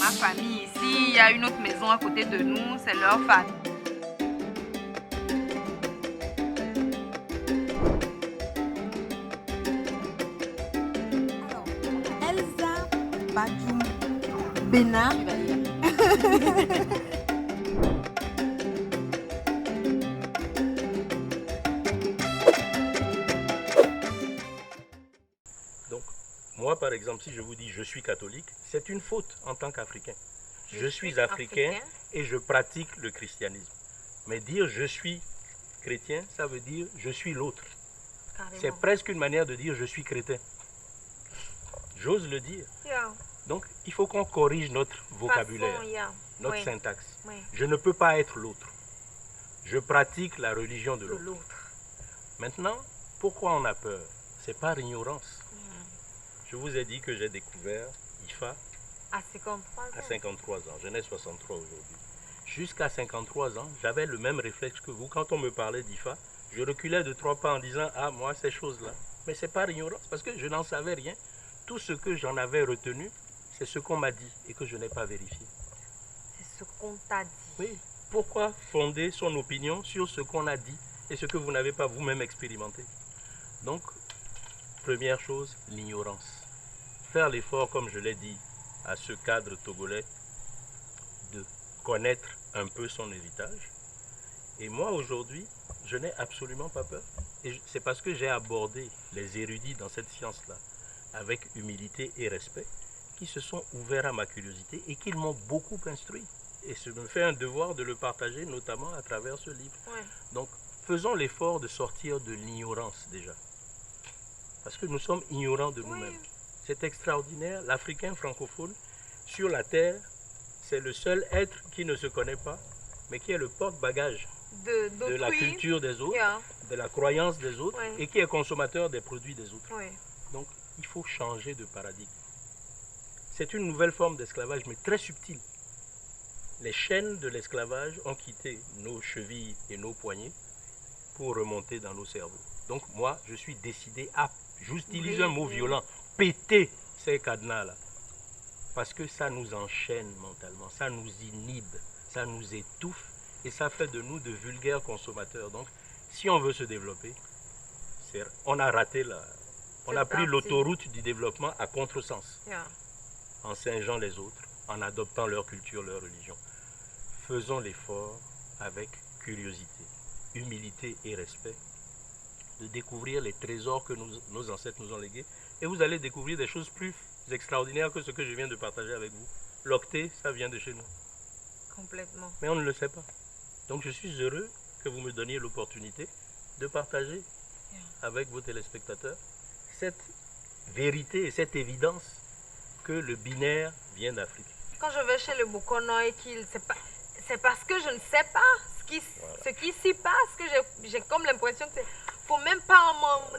ma famille ici, il y a une autre maison à côté de nous, c'est leur famille. Elsa Badjoum Bena. Donc, moi par exemple, si je vous dis je suis catholique, c'est une faute en tant qu'Africain. Je suis africain et je pratique le christianisme. Mais dire je suis chrétien, ça veut dire je suis l'autre. C'est presque une manière de dire je suis crétin. J'ose le dire. Donc, il faut qu'on corrige notre vocabulaire, notre syntaxe. Je ne peux pas être l'autre. Je pratique la religion de l'autre. Maintenant, pourquoi on a peur? C'est par ignorance. Je vous ai dit que j'ai découvert IFA à 53 ans. À 53 ans. Je n'ai 63 aujourd'hui. Jusqu'à 53 ans, j'avais le même réflexe que vous. Quand on me parlait d'IFA, je reculais de 3 pas en disant « Ah, moi, ces choses-là ». Mais c'est par ignorance, parce que je n'en savais rien. Tout ce que j'en avais retenu, c'est ce qu'on m'a dit et que je n'ai pas vérifié. C'est ce qu'on t'a dit. Oui. Pourquoi fonder son opinion sur ce qu'on a dit et ce que vous n'avez pas vous-même expérimenté? Donc, première chose, l'ignorance. Faire l'effort, comme je l'ai dit à ce cadre togolais, de connaître un peu son héritage. Et moi, aujourd'hui, je n'ai absolument pas peur. Et c'est parce que j'ai abordé les érudits dans cette science-là avec humilité et respect, qui se sont ouverts à ma curiosité et qui m'ont beaucoup instruit. Et je me fais un devoir de le partager, notamment à travers ce livre. Ouais. Donc, faisons l'effort de sortir de l'ignorance déjà. Parce que nous sommes ignorants de nous-mêmes. Oui. C'est extraordinaire. L'Africain francophone, sur la Terre, c'est le seul être qui ne se connaît pas, mais qui est le porte-bagage de la culture des autres, de la croyance des autres, et qui est consommateur des produits des autres. Donc, il faut changer de paradigme. C'est une nouvelle forme d'esclavage, mais très subtile. Les chaînes de l'esclavage ont quitté nos chevilles et nos poignets pour remonter dans nos cerveaux. Donc moi, je suis décidé à, j'utilise un mot violent, péter ces cadenas-là. Parce que ça nous enchaîne mentalement, ça nous inhibe, ça nous étouffe et ça fait de nous de vulgaires consommateurs. Donc, si on veut se développer, on a raté on a pris l'autoroute du développement à contresens, en singeant les autres, en adoptant leur culture, leur religion. Faisons l'effort avec curiosité, humilité et respect de découvrir les trésors que nos ancêtres nous ont légués. Et vous allez découvrir des choses plus extraordinaires que ce que je viens de partager avec vous. L'octet, ça vient de chez nous. Complètement. Mais on ne le sait pas. Donc je suis heureux que vous me donniez l'opportunité de partager avec vos téléspectateurs cette vérité et cette évidence que le binaire vient d'Afrique. Quand je vais chez le Bokono et qu'il c'est parce que je ne sais pas ce qui s'y passe que j'ai comme l'impression que faut même pas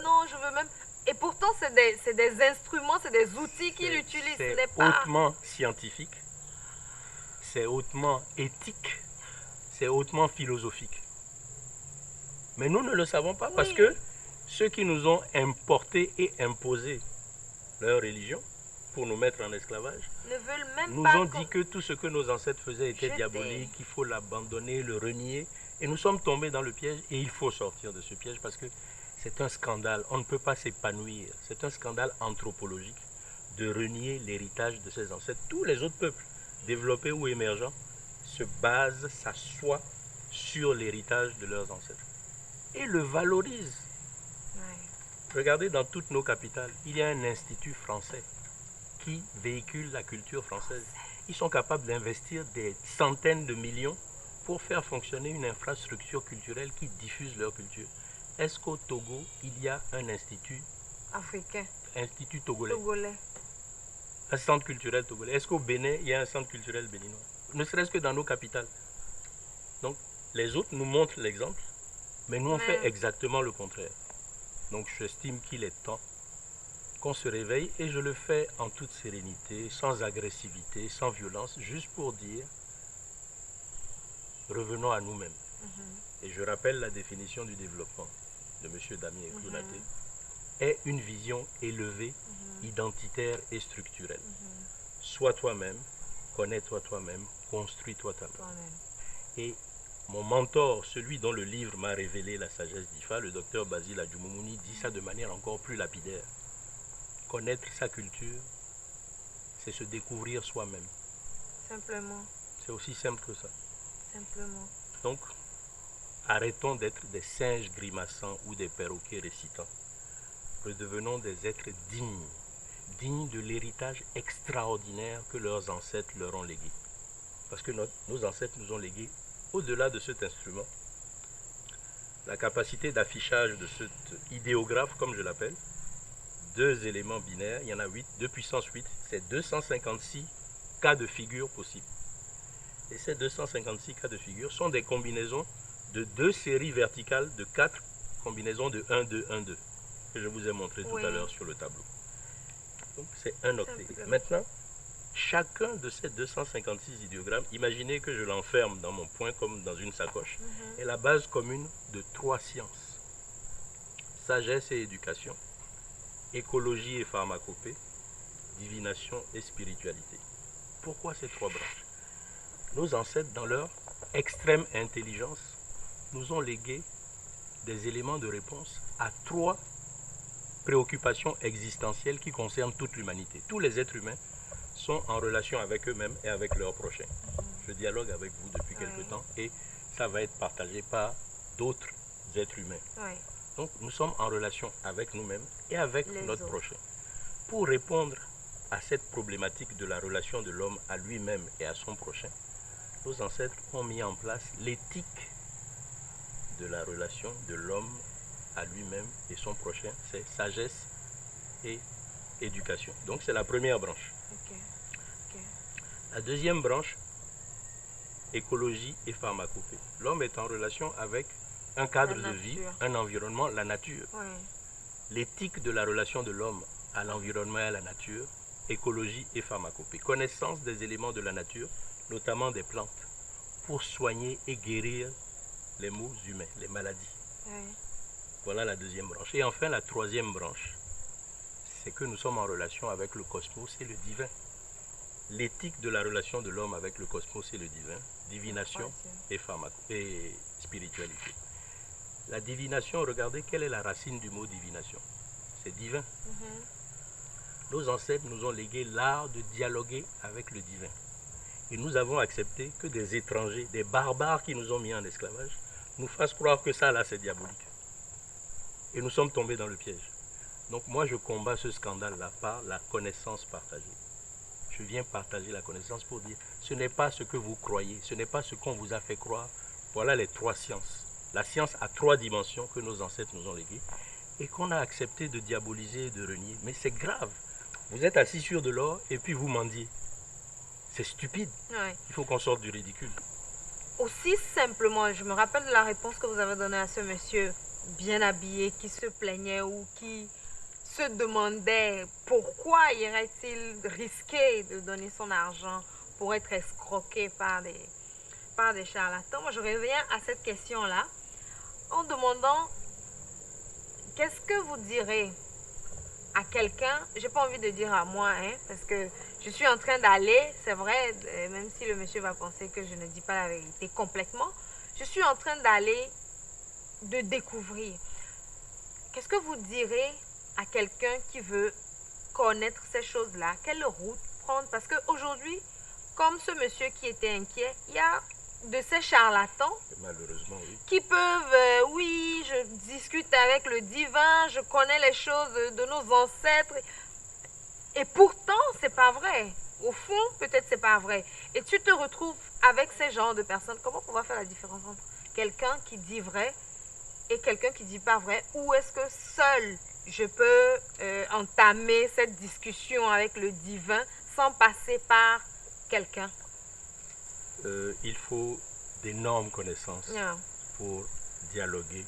non, je veux même. Et pourtant c'est des instruments, c'est des outils qu'il utilise. C'est hautement scientifique, c'est hautement éthique, c'est hautement philosophique. Mais nous ne le savons pas parce que ceux qui nous ont importé et imposé leur religion pour nous mettre en esclavage ne veulent même nous ont dit que tout ce que nos ancêtres faisaient était diabolique, qu'il faut l'abandonner, le renier. Et nous sommes tombés dans le piège et il faut sortir de ce piège parce que c'est un scandale. On ne peut pas s'épanouir. C'est un scandale anthropologique de renier l'héritage de ses ancêtres. Tous les autres peuples, développés ou émergents, se basent, s'assoient sur l'héritage de leurs ancêtres. Et le valorisent. Regardez dans toutes nos capitales, il y a un institut français qui véhicule la culture française. Ils sont capables d'investir des centaines de millions pour faire fonctionner une infrastructure culturelle qui diffuse leur culture. Est-ce qu'au Togo, il y a un institut africain, institut togolais, un centre culturel togolais? Est-ce qu'au Bénin, il y a un centre culturel béninois? Ne serait-ce que dans nos capitales. Donc, les autres nous montrent l'exemple, mais nous, on fait exactement le contraire. Donc, j'estime qu'il est temps qu'on se réveille et je le fais en toute sérénité, sans agressivité, sans violence, juste pour dire revenons à nous-mêmes. Et je rappelle la définition du développement de M. Damien Kounaté est une vision élevée, identitaire et structurelle. Sois toi-même, connais-toi toi-même, construis-toi toi-même. Toi-même. Et mon mentor, celui dont le livre m'a révélé la sagesse d'Ifa, le docteur Basile Adjumoumouni, dit ça de manière encore plus lapidaire. Connaître sa culture, c'est se découvrir soi-même. Simplement. C'est aussi simple que ça. Simplement. Donc, arrêtons d'être des singes grimaçants ou des perroquets récitants. Redevenons des êtres dignes, dignes de l'héritage extraordinaire que leurs ancêtres leur ont légué. Parce que nos ancêtres nous ont légué, au-delà de cet instrument, la capacité d'affichage de cet idéographe, comme je l'appelle, 2 éléments binaires, il y en a 8, 2 puissance 8, c'est 256 cas de figure possibles. Et ces 256 cas de figure sont des combinaisons de 2 séries verticales de 4 combinaisons de 1, 2, 1, 2, que je vous ai montré tout à l'heure sur le tableau. Donc c'est un octet. Maintenant, chacun de ces 256 idéogrammes, imaginez que je l'enferme dans mon poing comme dans une sacoche, est la base commune de 3 sciences. Sagesse et éducation, écologie et pharmacopée, divination et spiritualité. Pourquoi ces 3 branches? Nos ancêtres, dans leur extrême intelligence, nous ont légué des éléments de réponse à 3 préoccupations existentielles qui concernent toute l'humanité. Tous les êtres humains sont en relation avec eux-mêmes et avec leurs prochains. Je dialogue avec vous depuis quelque temps et ça va être partagé par d'autres êtres humains. Donc nous sommes en relation avec nous-mêmes et avec notre prochain. Pour répondre à cette problématique de la relation de l'homme à lui-même et à son prochain, nos ancêtres ont mis en place l'éthique de la relation de l'homme à lui-même et son prochain, c'est sagesse et éducation. Donc c'est la première branche. La deuxième branche, écologie et pharmacopée. L'homme est en relation avec un cadre de vie, un environnement, la nature. L'éthique de la relation de l'homme à l'environnement et à la nature, écologie et pharmacopée. Connaissance des éléments de la nature, notamment des plantes, pour soigner et guérir les maux humains, les maladies. Voilà la deuxième branche. Et enfin, la troisième branche, c'est que nous sommes en relation avec le cosmos et le divin. L'éthique de la relation de l'homme avec le cosmos et le divin, divination et spiritualité. La divination, regardez quelle est la racine du mot divination. C'est divin. Nos ancêtres nous ont légué l'art de dialoguer avec le divin. Et nous avons accepté que des étrangers, des barbares qui nous ont mis en esclavage, nous fassent croire que ça là c'est diabolique. Et nous sommes tombés dans le piège. Donc moi je combats ce scandale-là par la connaissance partagée. Je viens partager la connaissance pour dire, ce n'est pas ce que vous croyez, ce n'est pas ce qu'on vous a fait croire. Voilà les 3 sciences. La science a 3 dimensions que nos ancêtres nous ont léguées et qu'on a accepté de diaboliser et de renier. Mais c'est grave. Vous êtes assis sur de l'or et puis vous mendiez. C'est stupide. Il faut qu'on sorte du ridicule. Aussi simplement, je me rappelle de la réponse que vous avez donnée à ce monsieur bien habillé qui se plaignait ou qui se demandait pourquoi irait-il risquer de donner son argent pour être escroqué par des charlatans. Moi, je reviens à cette question-là en demandant qu'est-ce que vous direz à quelqu'un, j'ai pas envie de dire à moi, parce que je suis en train d'aller, c'est vrai, même si le monsieur va penser que je ne dis pas la vérité complètement, je suis en train d'aller, de découvrir. Qu'est-ce que vous direz à quelqu'un qui veut connaître ces choses-là? Quelle route prendre? Parce qu'aujourd'hui, comme ce monsieur qui était inquiet, il y a de ces charlatans malheureusement, oui, qui peuvent, oui, je discute avec le divin, je connais les choses de nos ancêtres. Et pourtant, c'est pas vrai. Au fond, peut-être c'est pas vrai. Et tu te retrouves avec ces genres de personnes. Comment on va faire la différence entre quelqu'un qui dit vrai et quelqu'un qui dit pas vrai? Ou est-ce que seul je peux entamer cette discussion avec le divin sans passer par quelqu'un? Il faut d'énormes connaissances pour dialoguer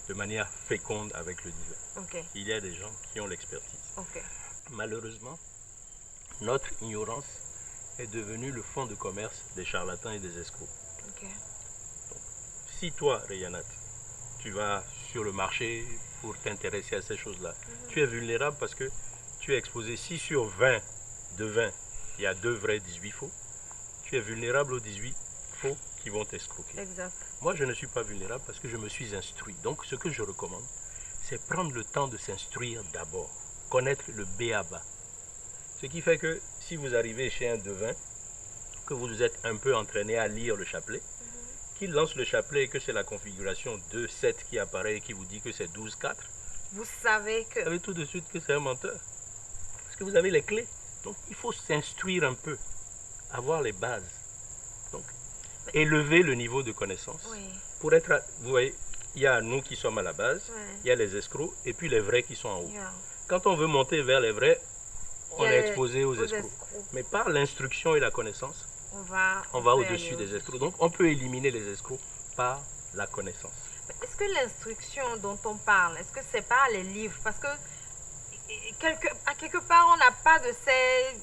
de manière féconde avec le divin. Il y a des gens qui ont l'expertise. Malheureusement, notre ignorance est devenue le fonds de commerce des charlatans et des escrocs. Donc, si toi, Rayanat, tu vas sur le marché pour t'intéresser à ces choses-là, tu es vulnérable parce que tu es exposé. Si sur 20 de 20, il y a 2 vrais, 18 faux, tu es vulnérable aux 18 faux qui vont t'escroquer. Exact. Moi, je ne suis pas vulnérable parce que je me suis instruit. Donc, ce que je recommande, c'est prendre le temps de s'instruire d'abord, connaître le b.a.-ba. Ce qui fait que si vous arrivez chez un devin, que vous êtes un peu entraîné à lire le chapelet, qu'il lance le chapelet et que c'est la configuration 2-7 qui apparaît et qui vous dit que c'est 12-4, Vous savez que... vous savez tout de suite que c'est un menteur. Parce que vous avez les clés. Donc, il faut s'instruire un peu, avoir les bases. Donc, élever le niveau de connaissance. Oui. Pour être, vous voyez, il y a nous qui sommes à la base, Ouais. il y a les escrocs et puis les vrais qui sont en haut. Yeah. Quand on veut monter vers les vrais, on Il y a est les- exposé aux aux escrocs. escrocs. Mais par l'instruction et la connaissance, On va on va peut au-dessus aller des escrocs. Donc on peut éliminer les escrocs par la connaissance. Est-ce que l'instruction dont on parle, est-ce que c'est pas les livres? Parce que à quelque part, on n'a pas de ces...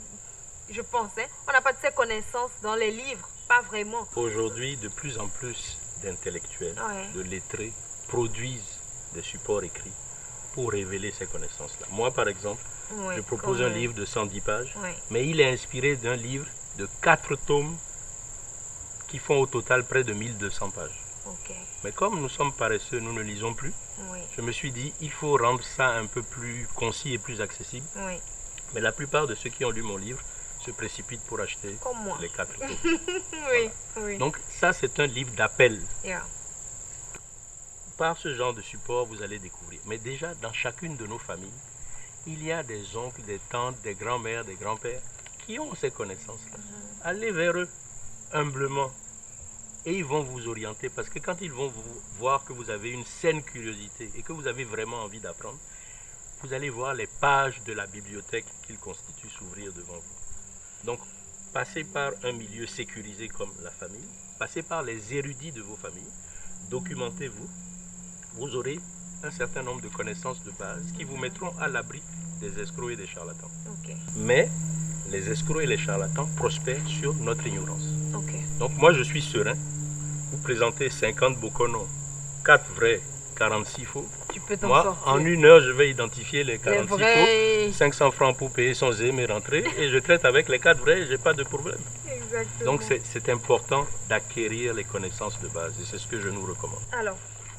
Je pensais, on n'a pas de ces connaissances dans les livres. Pas vraiment. Aujourd'hui, de plus en plus d'intellectuels, Ouais. de lettrés produisent des supports écrits pour révéler ces connaissances-là. Moi, par exemple, Oui, je propose comme, un livre de 110 pages, Oui. mais il est inspiré d'un livre de 4 tomes qui font au total près de 1200 pages. Ok. Mais comme nous sommes paresseux, nous ne lisons plus, Oui. je me suis dit, il faut rendre ça un peu plus concis et plus accessible. Oui. Mais la plupart de ceux qui ont lu mon livre se précipitent pour acheter Comme moi. les 4 tomes. Oui. Oui. Donc ça, c'est un livre d'appel. Yeah. Par ce genre de support, vous allez découvrir. Mais déjà, dans chacune de nos familles, il y a des oncles, des tantes, des grands-mères, des grands-pères qui ont ces connaissances-là. Allez vers eux humblement et ils vont vous orienter parce que quand ils vont vous voir que vous avez une saine curiosité et que vous avez vraiment envie d'apprendre, vous allez voir les pages de la bibliothèque qu'ils constituent s'ouvrir devant vous. Donc, passez par un milieu sécurisé comme la famille, passez par les érudits de vos familles, documentez-vous, vous aurez un certain nombre de connaissances de base qui vous mettront à l'abri des escrocs et des charlatans. Ok. Mais les escrocs et les charlatans prospèrent sur notre ignorance. Ok. Donc moi je suis serein, vous présentez 50 bokonos, 4 vrais, 46 faux. Tu peux t'en Moi, sortir. en 1 heure, je vais identifier les Les 46 vrais. faux, 500 francs pour payer son zème et rentrer, et je traite avec les 4 vrais, je n'ai pas de problème. Exactement. Donc c'est important d'acquérir les connaissances de base, et c'est ce que je nous recommande. Alors,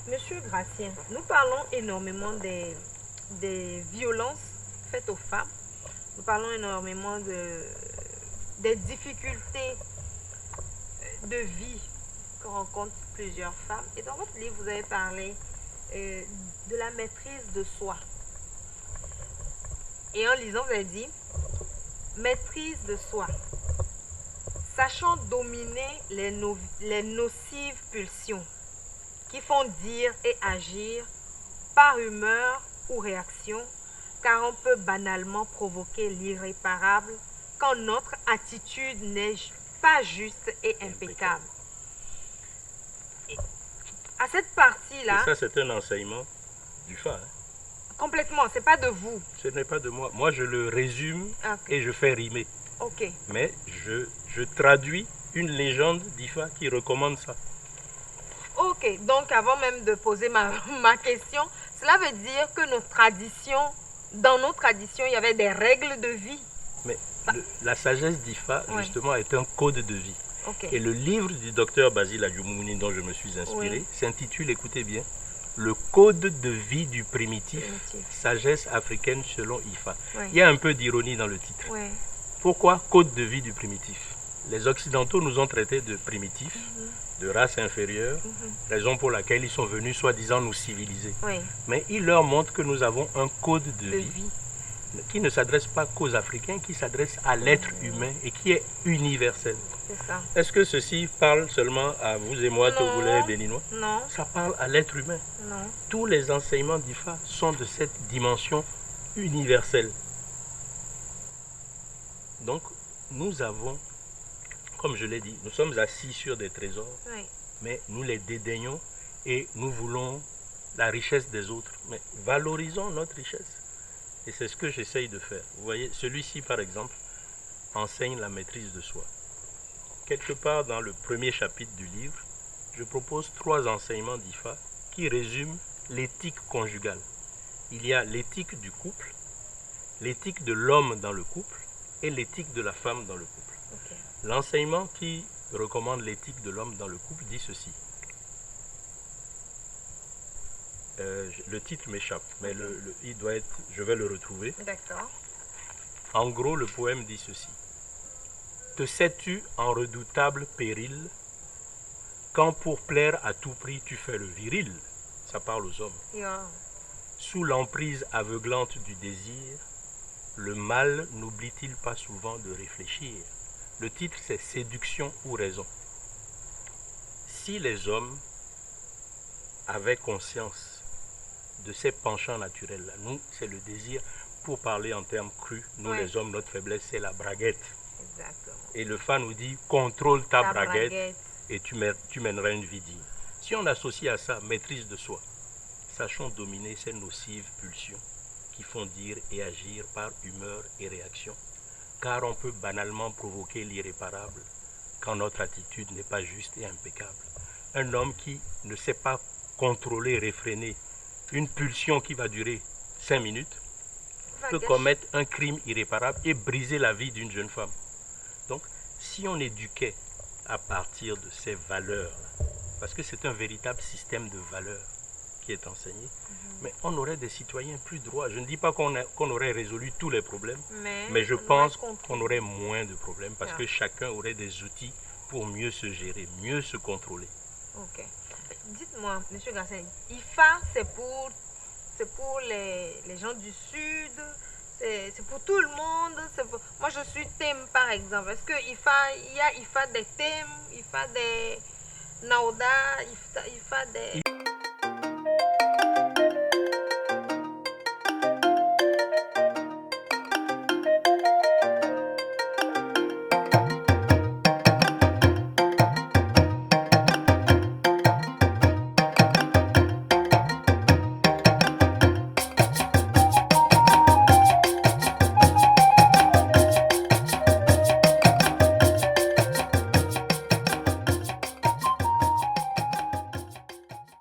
Monsieur Gratien, nous parlons énormément des violences faites aux femmes. Nous parlons énormément des difficultés de vie que rencontrent plusieurs femmes. Et dans votre livre, vous avez parlé de la maîtrise de soi. Et en lisant, vous avez dit maîtrise de soi. Sachant dominer les nocives pulsions qui font dire et agir par humeur ou réaction, car on peut banalement provoquer l'irréparable quand notre attitude n'est pas juste et impeccable. Et à cette partie-là, Et ça, c'est un enseignement du FA. Hein. complètement, c'est pas de vous. Ce n'est pas de moi. Moi, je le résume Ok. et je fais rimer. Ok. Mais je traduis une légende d'IFA qui recommande ça. Ok, donc avant même de poser ma question, cela veut dire que dans nos traditions, il y avait des règles de vie. Mais la sagesse d'IFA, Ouais. justement, est un code de vie. Ok. Et le livre du docteur Basile Adjoumouni, dont je me suis inspiré, Oui. s'intitule, écoutez bien, Le code de vie du primitif, Primitif. sagesse africaine selon IFA. Ouais. Il y a un peu d'ironie dans le titre. Ouais. Pourquoi code de vie du primitif? Les Occidentaux nous ont traités de primitifs, de race inférieure, raison pour laquelle ils sont venus soi-disant nous civiliser. Oui. Mais il leur montre que nous avons un code de De vie vie. qui ne s'adresse pas qu'aux Africains, qui s'adresse à l'être humain et qui est universel. C'est ça. Est-ce que ceci parle seulement à vous et moi, Non. Togolais et Béninois? Non, Ça parle à l'être humain. non. Tous les enseignements d'IFA sont de cette dimension universelle. Donc, nous avons, comme je l'ai dit, nous sommes assis sur des trésors, Oui. mais nous les dédaignons et nous voulons la richesse des autres. Mais valorisons notre richesse. Et c'est ce que j'essaye de faire. Vous voyez, celui-ci, par exemple, enseigne la maîtrise de soi. Quelque part dans le premier chapitre du livre, je propose 3 enseignements d'IFA qui résument l'éthique conjugale. Il y a l'éthique du couple, l'éthique de l'homme dans le couple et l'éthique de la femme dans le couple. Ok. L'enseignement qui recommande l'éthique de l'homme dans le couple dit ceci. Le titre m'échappe, mais il doit être, je vais le retrouver. D'accord. En gros, le poème dit ceci. Te sais-tu en redoutable péril quand pour plaire à tout prix tu fais le viril? Ça parle aux hommes. Yeah. Sous l'emprise aveuglante du désir, le mal n'oublie-t-il pas souvent de réfléchir? Le titre, c'est Séduction ou raison. Si les hommes avaient conscience de ces penchants naturels-là, nous, c'est le désir, pour parler en termes crus, nous Oui. les hommes, notre faiblesse, c'est la braguette. Exactement. Et le fan nous dit, contrôle ta La braguette et tu mèneras une vie digne. Si on associe à ça maîtrise de soi, sachons dominer ces nocives pulsions qui font dire et agir par humeur et réaction, car on peut banalement provoquer l'irréparable quand notre attitude n'est pas juste et impeccable. Un homme qui ne sait pas contrôler, réfréner une pulsion qui va durer 5 minutes peut commettre un crime irréparable et briser la vie d'une jeune femme. Donc, si on éduquait à partir de ces valeurs, parce que c'est un véritable système de valeurs qui est enseigné, mais on aurait des citoyens plus droits. Je ne dis pas qu'on aurait résolu tous les problèmes, mais je pense qu'on aurait moins de problèmes parce que chacun aurait des outils pour mieux se gérer, mieux se contrôler. Ok. Dites-moi, Monsieur Garcin, IFA, c'est pour les gens du Sud, c'est pour tout le monde. Moi, je suis thème, par exemple. Est-ce que il y a IFA des thèmes, IFA des Naoda, IFA des...